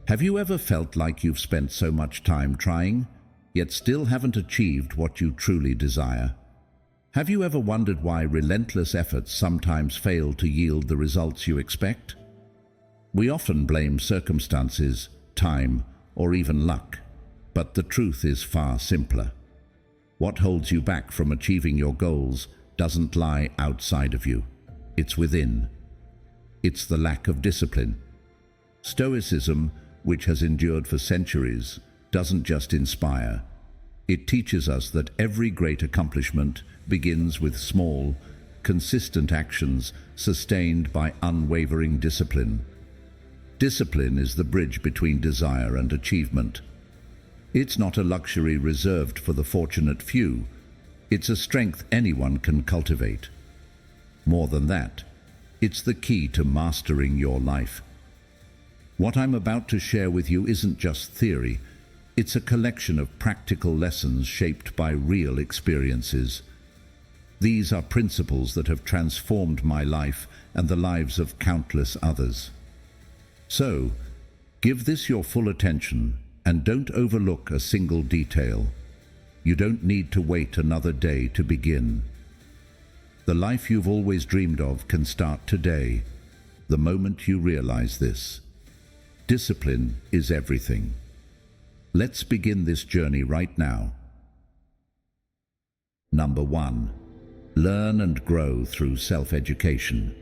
Have you ever felt like you've spent so much time trying, yet still haven't achieved what you truly desire? Have you ever wondered why relentless efforts sometimes fail to yield the results you expect? We often blame circumstances, time, or even luck, but the truth is far simpler. What holds you back from achieving your goals doesn't lie outside of you. It's within. It's the lack of discipline. Stoicism, which has endured for centuries, doesn't just inspire. It teaches us that every great accomplishment begins with small, consistent actions sustained by unwavering discipline. Discipline is the bridge between desire and achievement. It's not a luxury reserved for the fortunate few. It's a strength anyone can cultivate. More than that, it's the key to mastering your life. What I'm about to share with you isn't just theory. It's a collection of practical lessons shaped by real experiences. These are principles that have transformed my life and the lives of countless others. So, give this your full attention and don't overlook a single detail. You don't need to wait another day to begin. The life you've always dreamed of can start today, the moment you realize this. Discipline is everything. Let's begin this journey right now. Number 1. Learn and grow through self-education.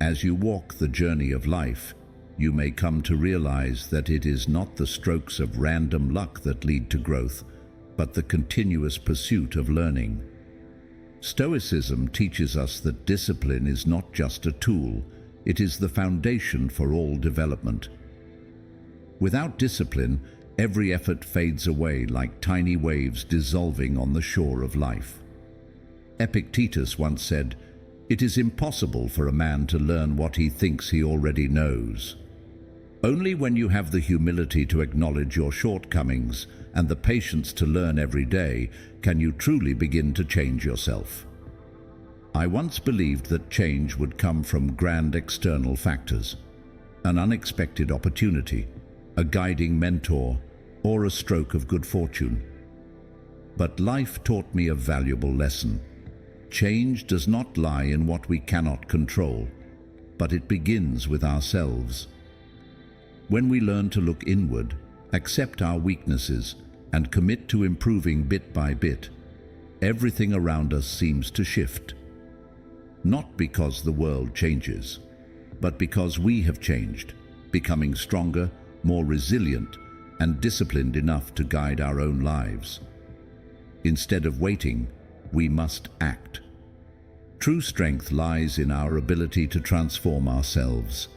As you walk the journey of life, you may come to realize that it is not the strokes of random luck that lead to growth, but the continuous pursuit of learning. Stoicism teaches us that discipline is not just a tool, it is the foundation for all development. Without discipline, every effort fades away like tiny waves dissolving on the shore of life. Epictetus once said, "It is impossible for a man to learn what he thinks he already knows." Only when you have the humility to acknowledge your shortcomings and the patience to learn every day can you truly begin to change yourself. I once believed that change would come from grand external factors, an unexpected opportunity, a guiding mentor, or a stroke of good fortune. But life taught me a valuable lesson. Change does not lie in what we cannot control, but it begins with ourselves. When we learn to look inward, accept our weaknesses, and commit to improving bit by bit, everything around us seems to shift. Not because the world changes, but because we have changed, becoming stronger, more resilient, and disciplined enough to guide our own lives. Instead of waiting, we must act. True strength lies in our ability to transform ourselves,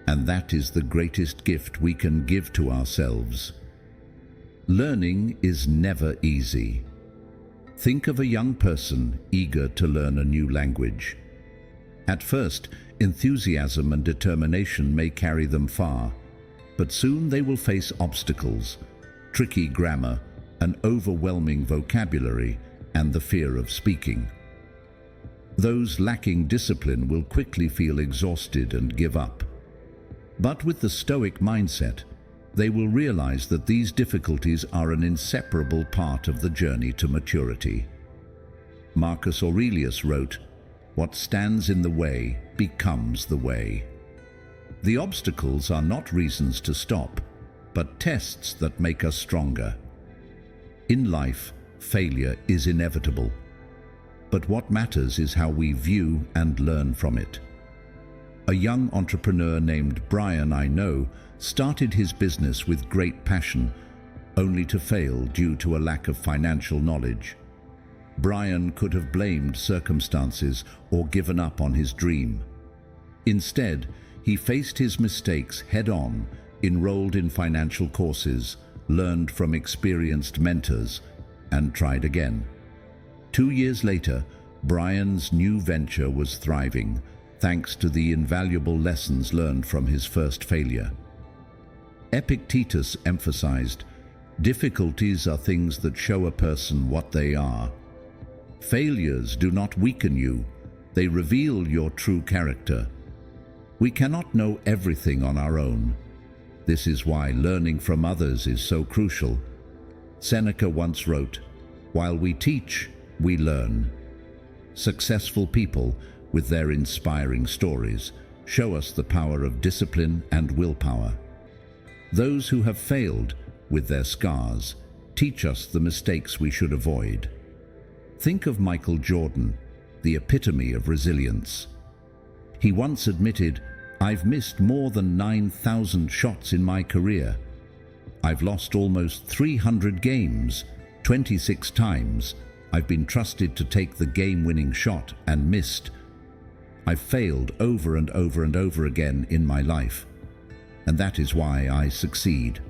and that is the greatest gift we can give to ourselves. Learning is never easy. Think of a young person eager to learn a new language. At first, enthusiasm and determination may carry them far, but soon they will face obstacles, tricky grammar, an overwhelming vocabulary, and the fear of speaking. Those lacking discipline will quickly feel exhausted and give up. But with the Stoic mindset, they will realize that these difficulties are an inseparable part of the journey to maturity. Marcus Aurelius wrote, "What stands in the way becomes the way." The obstacles are not reasons to stop, but tests that make us stronger. In life, failure is inevitable. But what matters is how we view and learn from it. A young entrepreneur named Brian I know started his business with great passion, only to fail due to a lack of financial knowledge. Brian could have blamed circumstances or given up on his dream. Instead, he faced his mistakes head-on, enrolled in financial courses, learned from experienced mentors, and tried again. 2 years later, Brian's new venture was thriving, thanks to the invaluable lessons learned from his first failure. Epictetus emphasized, "Difficulties are things that show a person what they are. Failures do not weaken you, they reveal your true character." We cannot know everything on our own, This is why learning from others is so crucial. Seneca once wrote, "While we teach, we learn." Successful people, with their inspiring stories, show us the power of discipline and willpower. Those who have failed, with their scars, teach us the mistakes we should avoid. Think of Michael Jordan, the epitome of resilience. He once admitted, "I've missed more than 9,000 shots in my career. I've lost almost 300 games, 26 times. I've been trusted to take the game-winning shot and missed. I've failed over and over and over again in my life, and that is why I succeed."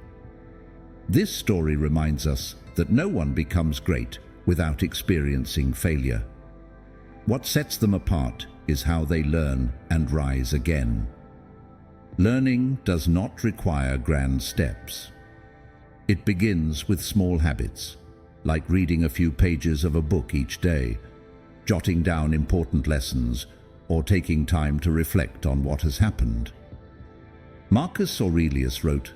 This story reminds us that no one becomes great without experiencing failure. What sets them apart is how they learn and rise again. Learning does not require grand steps. It begins with small habits, like reading a few pages of a book each day, jotting down important lessons, or taking time to reflect on what has happened. Marcus Aurelius wrote,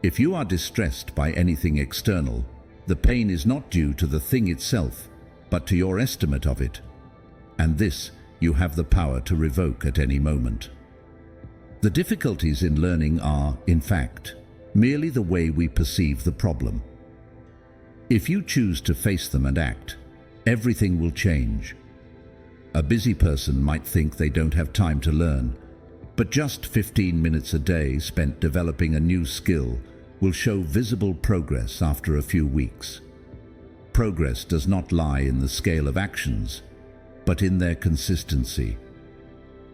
"If you are distressed by anything external, the pain is not due to the thing itself, but to your estimate of it. And this you have the power to revoke at any moment." The difficulties in learning are, in fact, merely the way we perceive the problem. If you choose to face them and act, everything will change. A busy person might think they don't have time to learn, but just 15 minutes a day spent developing a new skill will show visible progress after a few weeks. Progress does not lie in the scale of actions, but in their consistency.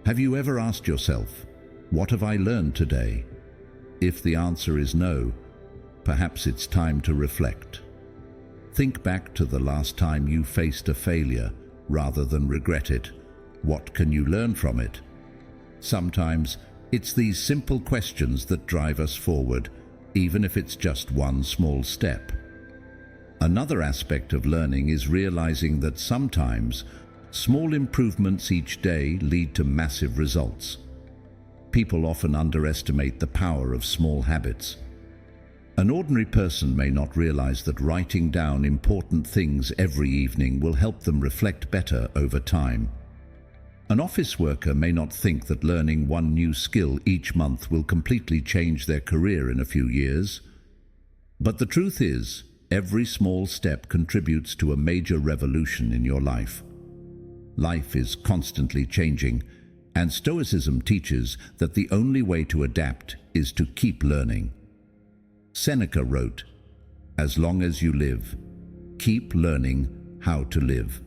Have you ever asked yourself, "What have I learned today?" If the answer is no, perhaps it's time to reflect. Think back to the last time you faced a failure rather than regret it. What can you learn from it? Sometimes it's these simple questions that drive us forward, even if it's just one small step. Another aspect of learning is realizing that sometimes small improvements each day lead to massive results. People often underestimate the power of small habits. An ordinary person may not realize that writing down important things every evening will help them reflect better over time. An office worker may not think that learning one new skill each month will completely change their career in a few years. But the truth is, every small step contributes to a major revolution in your life. Life is constantly changing, and Stoicism teaches that the only way to adapt is to keep learning. Seneca wrote, "As long as you live, keep learning how to live."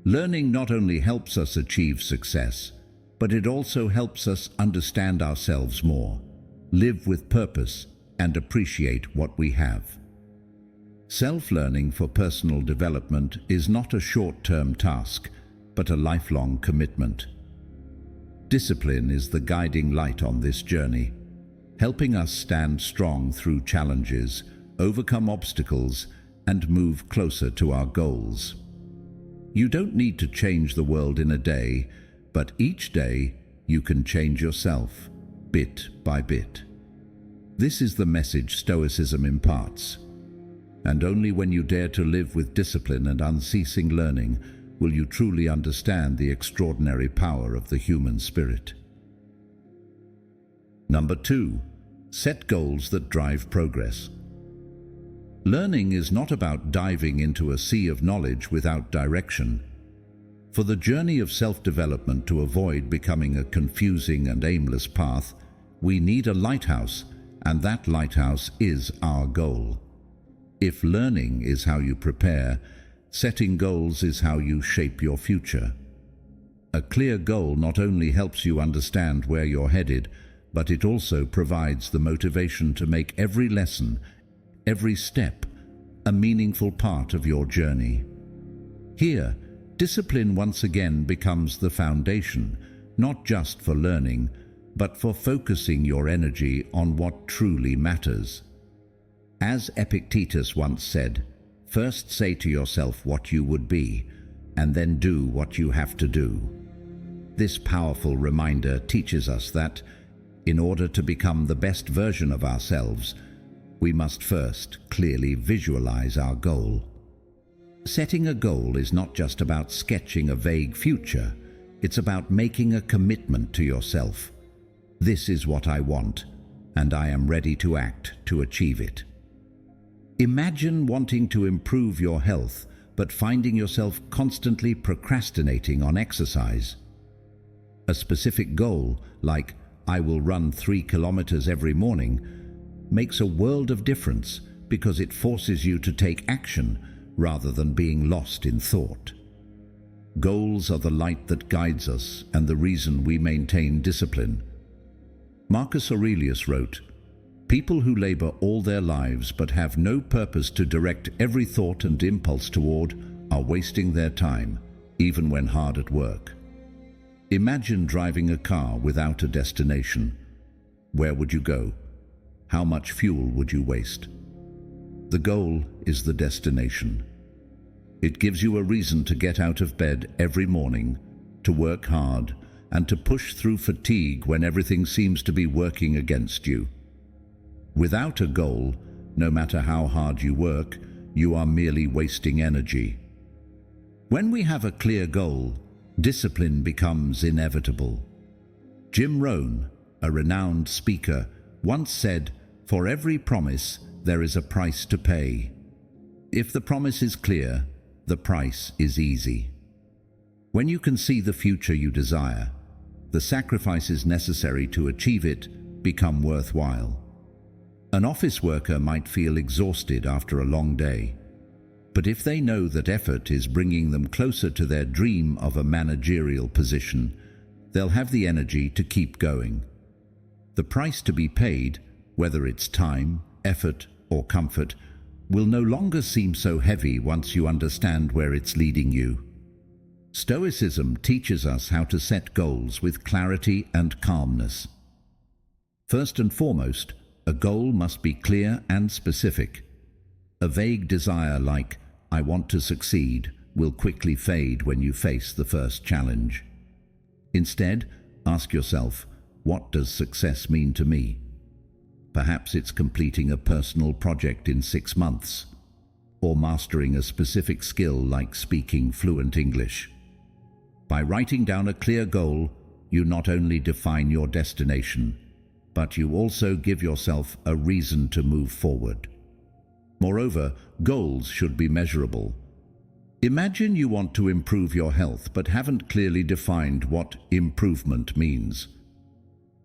Learning not only helps us achieve success, but it also helps us understand ourselves more, live with purpose, and appreciate what we have. Self-learning for personal development is not a short-term task, but a lifelong commitment. Discipline is the guiding light on this journey, helping us stand strong through challenges, overcome obstacles, and move closer to our goals. You don't need to change the world in a day, but each day you can change yourself, bit by bit. This is the message Stoicism imparts. And only when you dare to live with discipline and unceasing learning will you truly understand the extraordinary power of the human spirit. Number 2, set goals that drive progress. Learning is not about diving into a sea of knowledge without direction. For the journey of self-development to avoid becoming a confusing and aimless path, we need a lighthouse, and that lighthouse is our goal. If learning is how you prepare, setting goals is how you shape your future. A clear goal not only helps you understand where you're headed, but it also provides the motivation to make every lesson, every step, a meaningful part of your journey. Here, discipline once again becomes the foundation, not just for learning, but for focusing your energy on what truly matters. As Epictetus once said, "First say to yourself what you would be, and then do what you have to do." This powerful reminder teaches us that in order to become the best version of ourselves, we must first clearly visualize our goal. Setting a goal is not just about sketching a vague future, it's about making a commitment to yourself. This is what I want, and I am ready to act to achieve it. Imagine wanting to improve your health, but finding yourself constantly procrastinating on exercise. A specific goal, like I will run 3 kilometers every morning, makes a world of difference because it forces you to take action rather than being lost in thought. Goals are the light that guides us and the reason we maintain discipline. Marcus Aurelius wrote, "People who labor all their lives but have no purpose to direct every thought and impulse toward are wasting their time, even when hard at work." Imagine driving a car without a destination. Where would you go? How much fuel would you waste? The goal is the destination. It gives you a reason to get out of bed every morning, to work hard, and to push through fatigue when everything seems to be working against you. Without a goal, no matter how hard you work, you are merely wasting energy. When we have a clear goal, discipline becomes inevitable. Jim Rohn, a renowned speaker, once said, "For every promise, there is a price to pay. If the promise is clear, the price is easy." When you can see the future you desire, the sacrifices necessary to achieve it become worthwhile. An office worker might feel exhausted after a long day, but if they know that effort is bringing them closer to their dream of a managerial position, they'll have the energy to keep going. The price to be paid, whether it's time, effort, or comfort, will no longer seem so heavy once you understand where it's leading you. Stoicism teaches us how to set goals with clarity and calmness. First and foremost, a goal must be clear and specific. A vague desire like, "I want to succeed," will quickly fade when you face the first challenge. Instead, ask yourself, what does success mean to me? Perhaps it's completing a personal project in 6 months, or mastering a specific skill like speaking fluent English. By writing down a clear goal, you not only define your destination, but you also give yourself a reason to move forward. Moreover, goals should be measurable. Imagine you want to improve your health but haven't clearly defined what improvement means.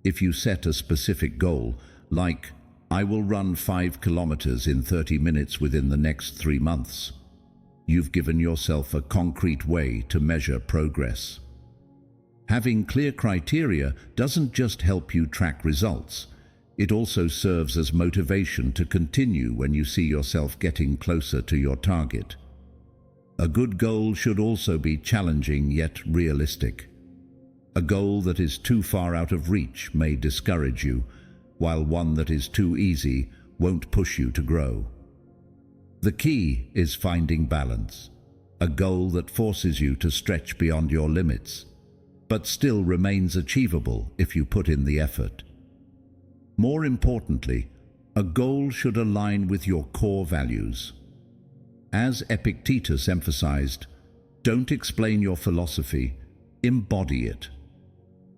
If you set a specific goal, like, "I will run 5 kilometers in 30 minutes within the next 3 months," you've given yourself a concrete way to measure progress. Having clear criteria doesn't just help you track results, it also serves as motivation to continue when you see yourself getting closer to your target. A good goal should also be challenging yet realistic. A goal that is too far out of reach may discourage you, while one that is too easy won't push you to grow. The key is finding balance, a goal that forces you to stretch beyond your limits, but still remains achievable if you put in the effort. More importantly, a goal should align with your core values. As Epictetus emphasized, don't explain your philosophy, embody it.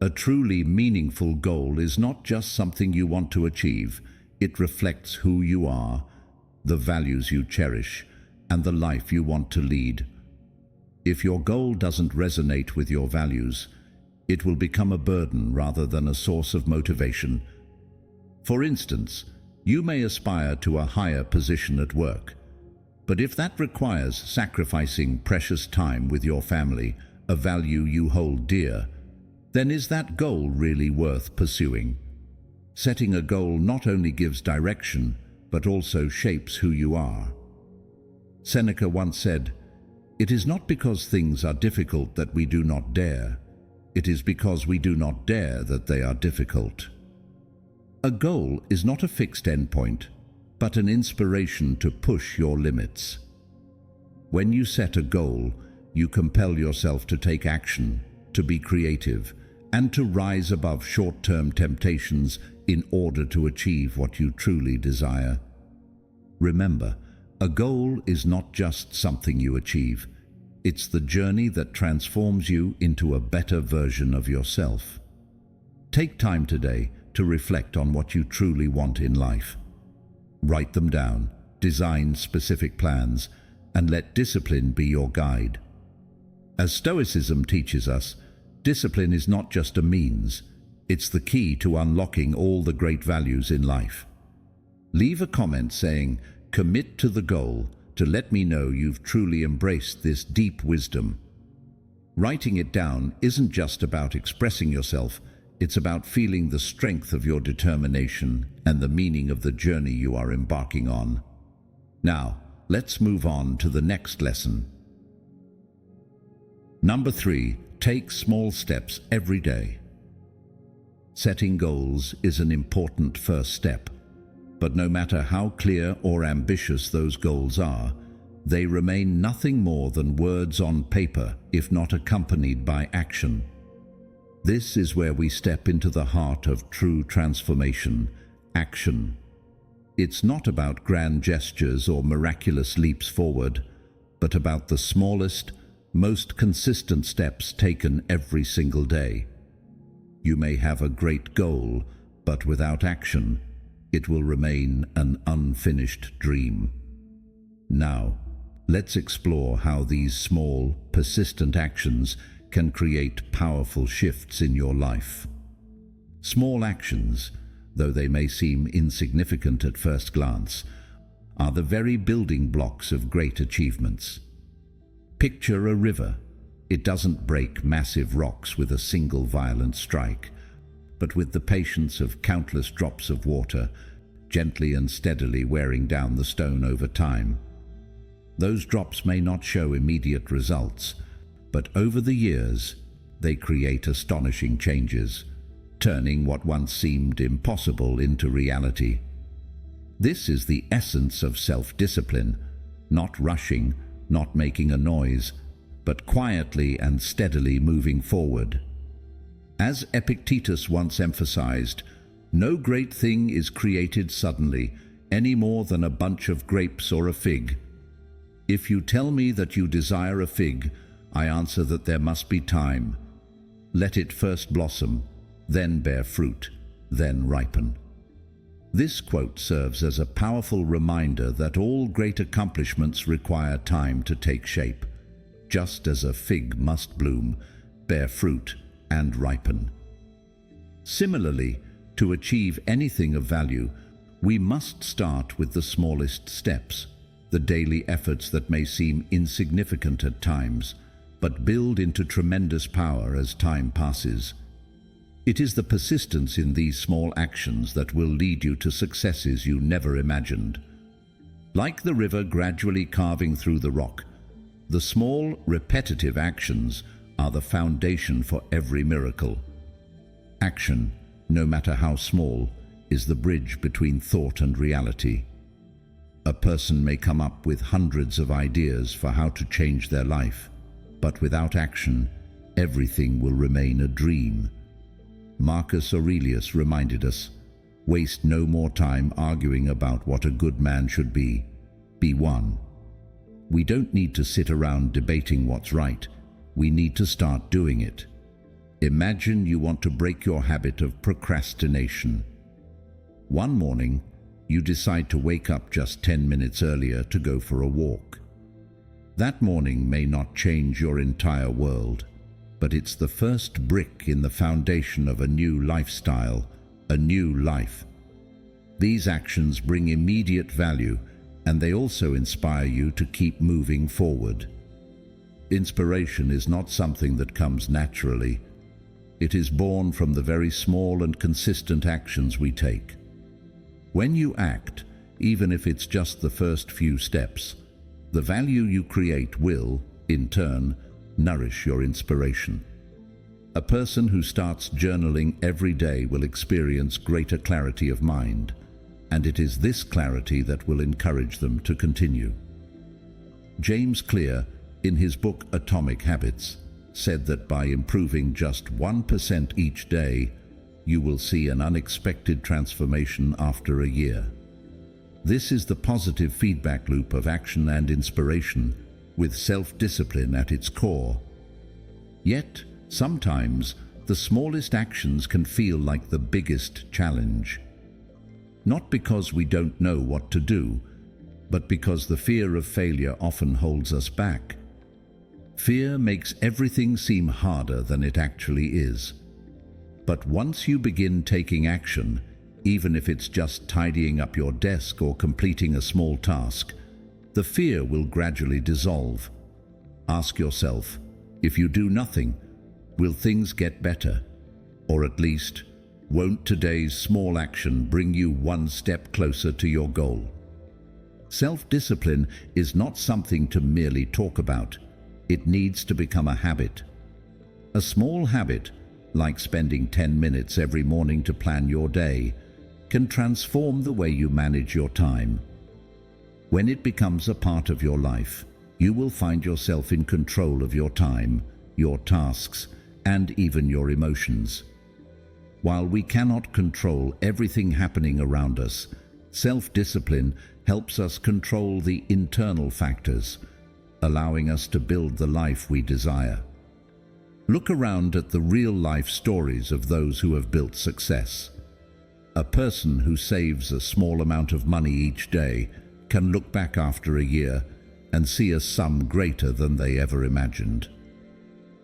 A truly meaningful goal is not just something you want to achieve, it reflects who you are, the values you cherish, and the life you want to lead. If your goal doesn't resonate with your values, it will become a burden rather than a source of motivation. For instance, you may aspire to a higher position at work, but if that requires sacrificing precious time with your family, a value you hold dear, then is that goal really worth pursuing? Setting a goal not only gives direction, but also shapes who you are. Seneca once said, "It is not because things are difficult that we do not dare. It is because we do not dare that they are difficult." A goal is not a fixed endpoint, but an inspiration to push your limits. When you set a goal, you compel yourself to take action, to be creative, and to rise above short-term temptations in order to achieve what you truly desire. Remember, a goal is not just something you achieve. It's the journey that transforms you into a better version of yourself. Take time today to reflect on what you truly want in life. Write them down, design specific plans, and let discipline be your guide. As Stoicism teaches us, discipline is not just a means, it's the key to unlocking all the great values in life. Leave a comment saying, "Commit to the goal," to let me know you've truly embraced this deep wisdom. Writing it down isn't just about expressing yourself, it's about feeling the strength of your determination and the meaning of the journey you are embarking on. Now, let's move on to the next lesson. Number 3, take small steps every day. Setting goals is an important first step, but no matter how clear or ambitious those goals are, they remain nothing more than words on paper if not accompanied by action. This is where we step into the heart of true transformation, action. It's not about grand gestures or miraculous leaps forward, but about the smallest, most consistent steps taken every single day. You may have a great goal, but without action, it will remain an unfinished dream. Now, let's explore how these small, persistent actions can create powerful shifts in your life. Small actions, though they may seem insignificant at first glance, are the very building blocks of great achievements. Picture a river. It doesn't break massive rocks with a single violent strike, but with the patience of countless drops of water, gently and steadily wearing down the stone over time. Those drops may not show immediate results, but over the years, they create astonishing changes, turning what once seemed impossible into reality. This is the essence of self-discipline, not rushing, not making a noise, but quietly and steadily moving forward. As Epictetus once emphasized, no great thing is created suddenly, any more than a bunch of grapes or a fig. If you tell me that you desire a fig, I answer that there must be time. Let it first blossom, then bear fruit, then ripen. This quote serves as a powerful reminder that all great accomplishments require time to take shape, just as a fig must bloom, bear fruit, and ripen. Similarly, to achieve anything of value, we must start with the smallest steps, the daily efforts that may seem insignificant at times, but build into tremendous power as time passes. It is the persistence in these small actions that will lead you to successes you never imagined. Like the river gradually carving through the rock, the small, repetitive actions are the foundation for every miracle. Action, no matter how small, is the bridge between thought and reality. A person may come up with hundreds of ideas for how to change their life, but without action, everything will remain a dream. Marcus Aurelius reminded us, "Waste no more time arguing about what a good man should be. Be one." We don't need to sit around debating what's right. We need to start doing it. Imagine you want to break your habit of procrastination. One morning, you decide to wake up just 10 minutes earlier to go for a walk. That morning may not change your entire world, but it's the first brick in the foundation of a new lifestyle, a new life. These actions bring immediate value, and they also inspire you to keep moving forward. Inspiration is not something that comes naturally. It is born from the very small and consistent actions we take. When you act, even if it's just the first few steps, the value you create will, in turn, nourish your inspiration. A person who starts journaling every day will experience greater clarity of mind, and it is this clarity that will encourage them to continue. James Clear, in his book Atomic Habits, said that by improving just 1% each day, you will see an unexpected transformation after a year. This is the positive feedback loop of action and inspiration, with self-discipline at its core. Yet, sometimes, the smallest actions can feel like the biggest challenge. Not because we don't know what to do, but because the fear of failure often holds us back. Fear makes everything seem harder than it actually is. But once you begin taking action, even if it's just tidying up your desk or completing a small task, the fear will gradually dissolve. Ask yourself, if you do nothing, will things get better? Or at least, won't today's small action bring you one step closer to your goal? Self-discipline is not something to merely talk about. It needs to become a habit. A small habit, like spending 10 minutes every morning to plan your day, can transform the way you manage your time. When it becomes a part of your life, you will find yourself in control of your time, your tasks, and even your emotions. While we cannot control everything happening around us, self-discipline helps us control the internal factors, allowing us to build the life we desire. Look around at the real-life stories of those who have built success. A person who saves a small amount of money each day can look back after a year and see a sum greater than they ever imagined.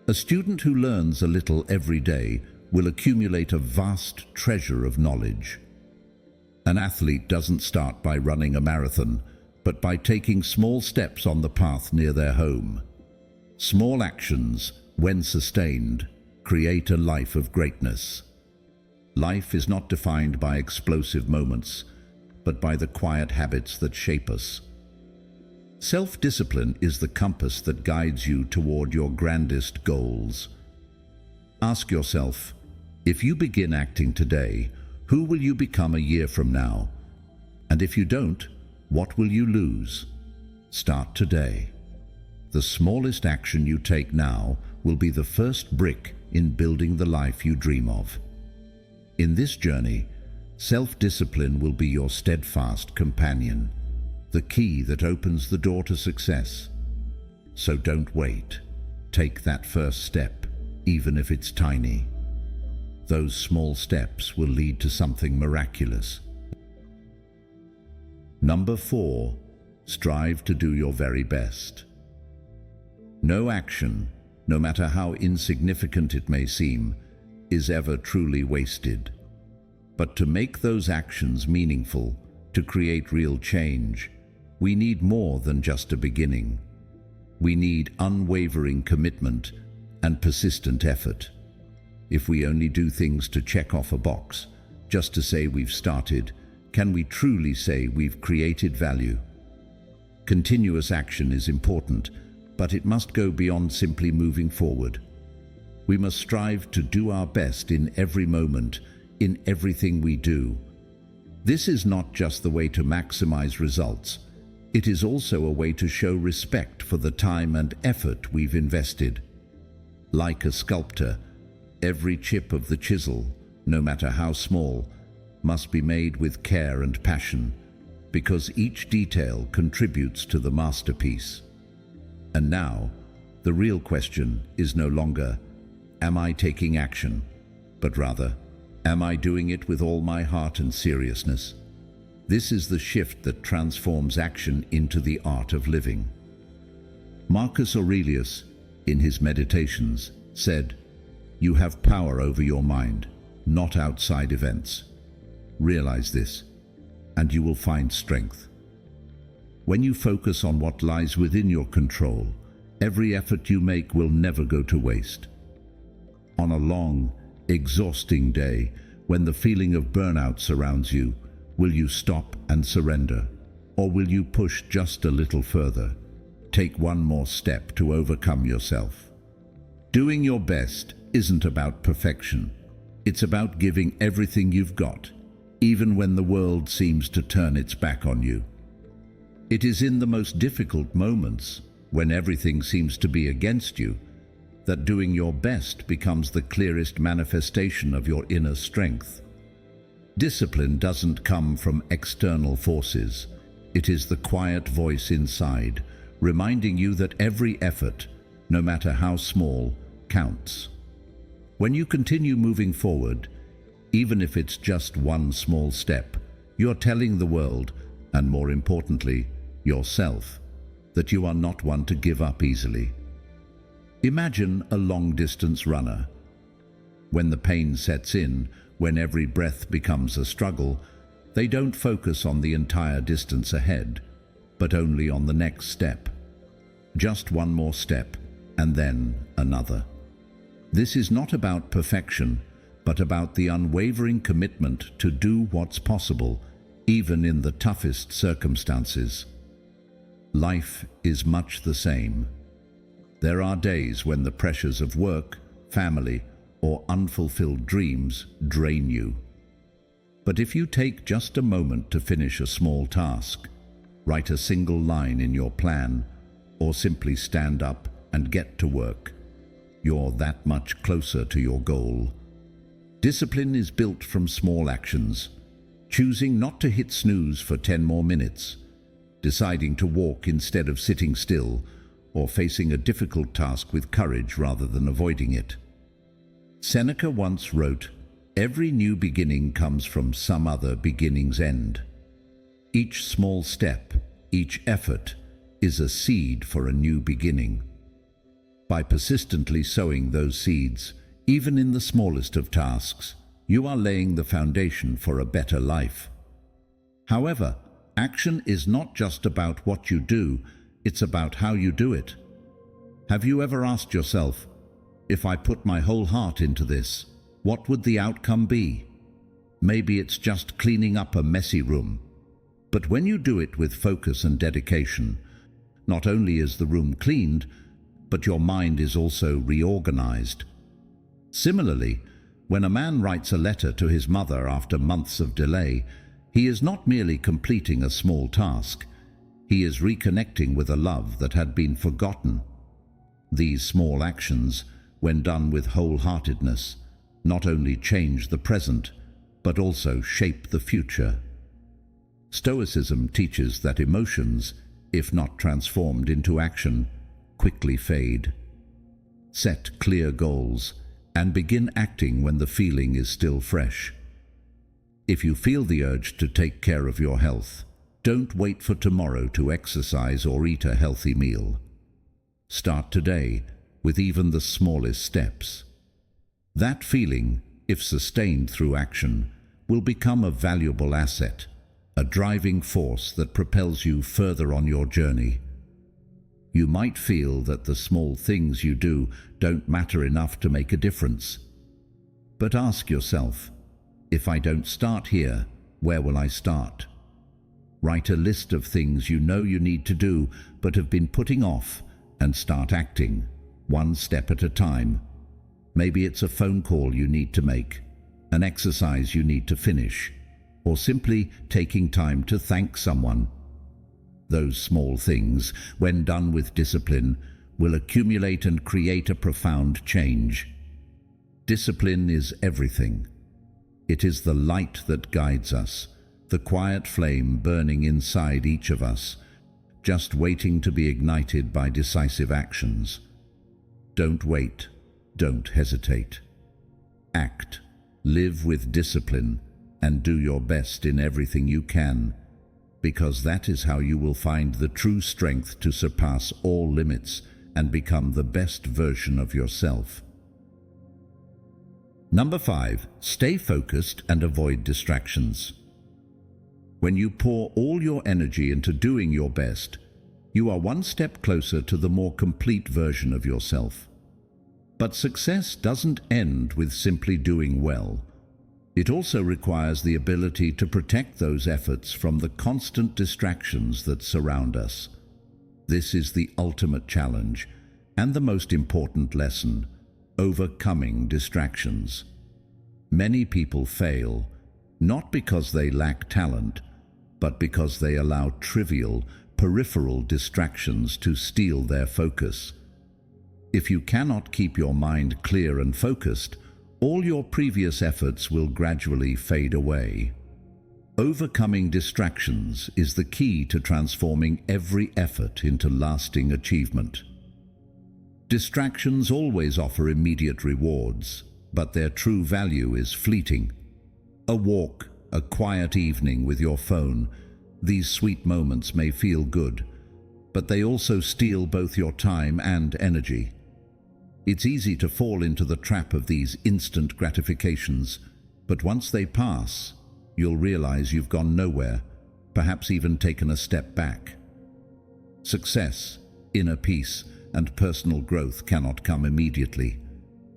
A student who learns a little every day will accumulate a vast treasure of knowledge. An athlete doesn't start by running a marathon, but by taking small steps on the path near their home. Small actions, when sustained, create a life of greatness. Life is not defined by explosive moments, but by the quiet habits that shape us. Self-discipline is the compass that guides you toward your grandest goals. Ask yourself, if you begin acting today, who will you become a year from now? And if you don't, what will you lose? Start today. The smallest action you take now will be the first brick in building the life you dream of. In this journey, self-discipline will be your steadfast companion, the key that opens the door to success. So don't wait. Take that first step, even if it's tiny. Those small steps will lead to something miraculous. Number 4, strive to do your very best. No action, no matter how insignificant it may seem, is ever truly wasted. But to make those actions meaningful, to create real change, we need more than just a beginning. We need unwavering commitment and persistent effort. If we only do things to check off a box, just to say we've started, can we truly say we've created value? Continuous action is important, but it must go beyond simply moving forward. We must strive to do our best in every moment, in everything we do. This is not just the way to maximize results. It is also a way to show respect for the time and effort we've invested. Like a sculptor, every chip of the chisel, no matter how small, must be made with care and passion, because each detail contributes to the masterpiece. And now, the real question is no longer, am I taking action? But rather, am I doing it with all my heart and seriousness? This is the shift that transforms action into the art of living. Marcus Aurelius, in his Meditations, said, "You have power over your mind, not outside events. Realize this, and you will find strength." When you focus on what lies within your control, every effort you make will never go to waste. On a long, exhausting day, when the feeling of burnout surrounds you, will you stop and surrender? Or will you push just a little further? Take one more step to overcome yourself. Doing your best isn't about perfection. It's about giving everything you've got, even when the world seems to turn its back on you. It is in the most difficult moments, when everything seems to be against you, that doing your best becomes the clearest manifestation of your inner strength. Discipline doesn't come from external forces. It is the quiet voice inside, reminding you that every effort, no matter how small, counts. When you continue moving forward, even if it's just one small step, you're telling the world, and more importantly, yourself, that you are not one to give up easily. Imagine a long-distance runner. When the pain sets in, when every breath becomes a struggle, they don't focus on the entire distance ahead, but only on the next step. Just one more step, and then another. This is not about perfection, but about the unwavering commitment to do what's possible, even in the toughest circumstances. Life is much the same. There are days when the pressures of work, family, or unfulfilled dreams drain you. But if you take just a moment to finish a small task, write a single line in your plan, or simply stand up and get to work, you're that much closer to your goal. Discipline is built from small actions, choosing not to hit snooze for 10 more minutes, deciding to walk instead of sitting still, or facing a difficult task with courage rather than avoiding it. Seneca once wrote, "Every new beginning comes from some other beginning's end." Each small step, each effort, is a seed for a new beginning. By persistently sowing those seeds, even in the smallest of tasks, you are laying the foundation for a better life. However, action is not just about what you do, it's about how you do it. Have you ever asked yourself, if I put my whole heart into this, what would the outcome be? Maybe it's just cleaning up a messy room. But when you do it with focus and dedication, not only is the room cleaned, but your mind is also reorganized. Similarly, when a man writes a letter to his mother after months of delay, he is not merely completing a small task, he is reconnecting with a love that had been forgotten. These small actions, when done with wholeheartedness, not only change the present, but also shape the future. Stoicism teaches that emotions, if not transformed into action, quickly fade. Set clear goals and begin acting when the feeling is still fresh. If you feel the urge to take care of your health, don't wait for tomorrow to exercise or eat a healthy meal. Start today with even the smallest steps. That feeling, if sustained through action, will become a valuable asset, a driving force that propels you further on your journey. You might feel that the small things you do don't matter enough to make a difference. But ask yourself, if I don't start here, where will I start? Write a list of things you know you need to do but have been putting off, and start acting, one step at a time. Maybe it's a phone call you need to make, an exercise you need to finish, or simply taking time to thank someone. Those small things, when done with discipline, will accumulate and create a profound change. Discipline is everything. It is the light that guides us, the quiet flame burning inside each of us, just waiting to be ignited by decisive actions. Don't wait, don't hesitate. Act, live with discipline, and do your best in everything you can, because that is how you will find the true strength to surpass all limits and become the best version of yourself. Number 5, stay focused and avoid distractions. When you pour all your energy into doing your best, you are one step closer to the more complete version of yourself. But success doesn't end with simply doing well. It also requires the ability to protect those efforts from the constant distractions that surround us. This is the ultimate challenge and the most important lesson: overcoming distractions. Many people fail, not because they lack talent, but because they allow trivial, peripheral distractions to steal their focus. If you cannot keep your mind clear and focused, all your previous efforts will gradually fade away. Overcoming distractions is the key to transforming every effort into lasting achievement. Distractions always offer immediate rewards, but their true value is fleeting. A walk, a quiet evening with your phone, these sweet moments may feel good, but they also steal both your time and energy. It's easy to fall into the trap of these instant gratifications, but once they pass, you'll realize you've gone nowhere, perhaps even taken a step back. Success, inner peace, and personal growth cannot come immediately.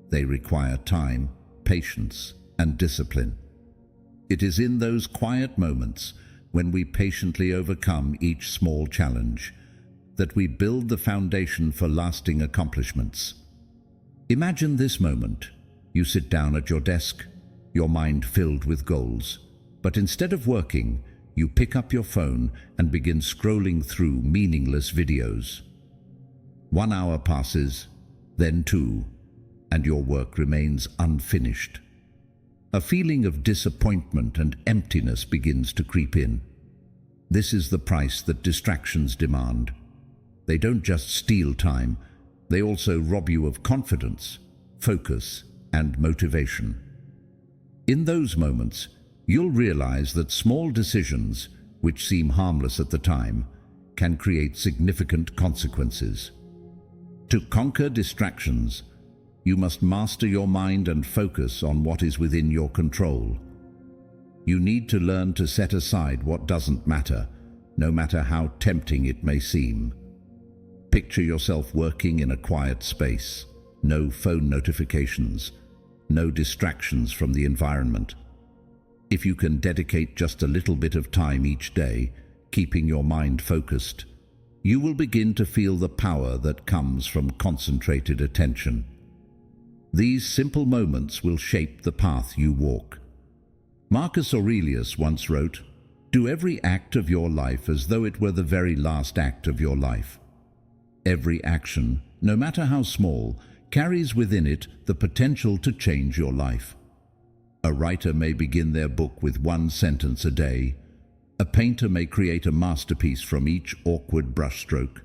They require time, patience, and discipline. It is in those quiet moments, when we patiently overcome each small challenge, that we build the foundation for lasting accomplishments. Imagine this moment. You sit down at your desk, your mind filled with goals, but instead of working, you pick up your phone and begin scrolling through meaningless videos. 1 hour passes, then 2, and your work remains unfinished. A feeling of disappointment and emptiness begins to creep in. This is the price that distractions demand. They don't just steal time, they also rob you of confidence, focus, and motivation. In those moments, you'll realize that small decisions, which seem harmless at the time, can create significant consequences. To conquer distractions, you must master your mind and focus on what is within your control. You need to learn to set aside what doesn't matter, no matter how tempting it may seem. Picture yourself working in a quiet space, no phone notifications, no distractions from the environment. If you can dedicate just a little bit of time each day, keeping your mind focused, you will begin to feel the power that comes from concentrated attention. These simple moments will shape the path you walk. Marcus Aurelius once wrote, "Do every act of your life as though it were the very last act of your life." Every action, no matter how small, carries within it the potential to change your life. A writer may begin their book with 1 sentence a day. A painter may create a masterpiece from each awkward brushstroke.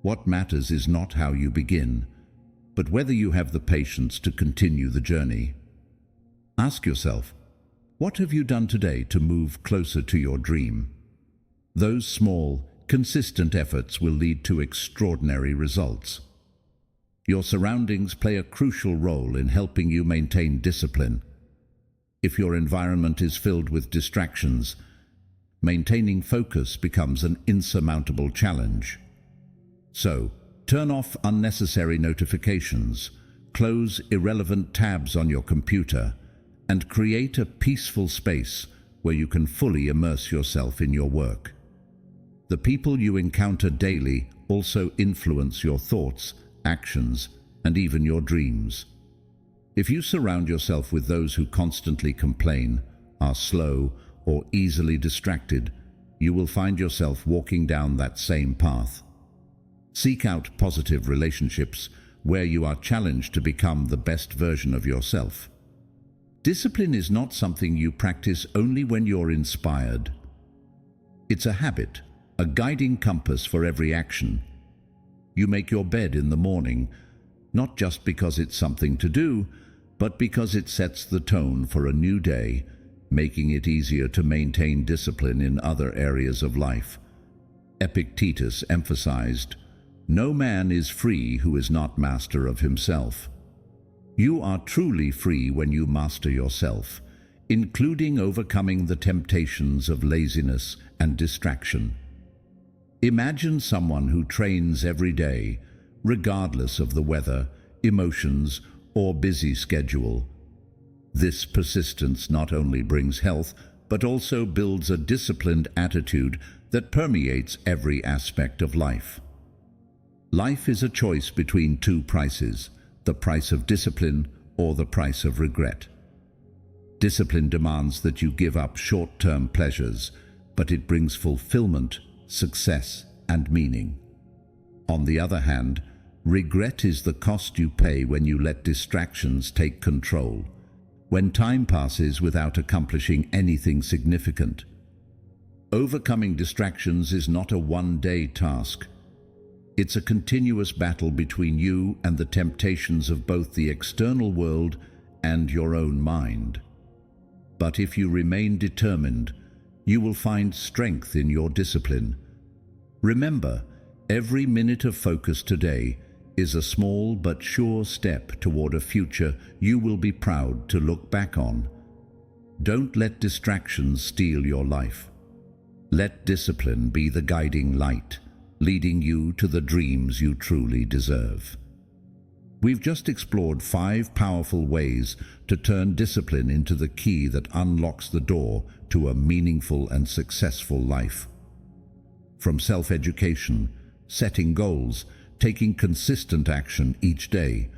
What matters is not how you begin, but whether you have the patience to continue the journey. Ask yourself, what have you done today to move closer to your dream? Those small, consistent efforts will lead to extraordinary results. Your surroundings play a crucial role in helping you maintain discipline. If your environment is filled with distractions, maintaining focus becomes an insurmountable challenge. So, turn off unnecessary notifications, close irrelevant tabs on your computer, and create a peaceful space where you can fully immerse yourself in your work. The people you encounter daily also influence your thoughts, actions, and even your dreams. If you surround yourself with those who constantly complain, are slow, or easily distracted, you will find yourself walking down that same path. Seek out positive relationships where you are challenged to become the best version of yourself. Discipline is not something you practice only when you're inspired. It's a habit, a guiding compass for every action. You make your bed in the morning, not just because it's something to do, but because it sets the tone for a new day, making it easier to maintain discipline in other areas of life. Epictetus emphasized, "No man is free who is not master of himself." You are truly free when you master yourself, including overcoming the temptations of laziness and distraction. Imagine someone who trains every day, regardless of the weather, emotions, or busy schedule. This persistence not only brings health, but also builds a disciplined attitude that permeates every aspect of life. Life is a choice between 2 prices, the price of discipline or the price of regret. Discipline demands that you give up short-term pleasures, but it brings fulfillment, success, and meaning. On the other hand, regret is the cost you pay when you let distractions take control, when time passes without accomplishing anything significant. Overcoming distractions is not a one-day task. It's a continuous battle between you and the temptations of both the external world and your own mind. But if you remain determined, you will find strength in your discipline. Remember, every minute of focus today is a small but sure step toward a future you will be proud to look back on. Don't let distractions steal your life. Let discipline be the guiding light, leading you to the dreams you truly deserve. We've just explored 5 powerful ways to turn discipline into the key that unlocks the door to a meaningful and successful life. From self-education, setting goals, taking consistent action each day,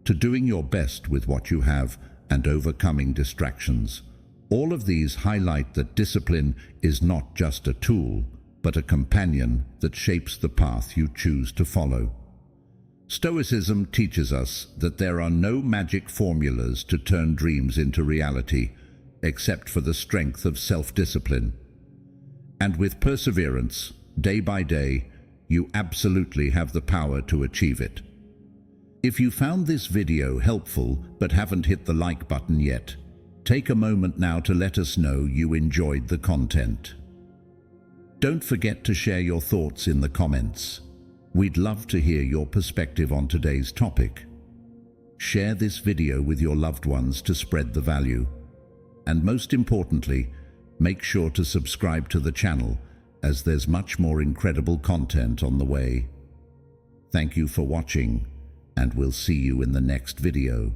to doing your best with what you have and overcoming distractions. All of these highlight that discipline is not just a tool, but a companion that shapes the path you choose to follow. Stoicism teaches us that there are no magic formulas to turn dreams into reality, except for the strength of self-discipline. And with perseverance, day by day, you absolutely have the power to achieve it. If you found this video helpful but haven't hit the like button yet, take a moment now to let us know you enjoyed the content. Don't forget to share your thoughts in the comments. We'd love to hear your perspective on today's topic. Share this video with your loved ones to spread the value. And most importantly, make sure to subscribe to the channel, as there's much more incredible content on the way. Thank you for watching, and we'll see you in the next video.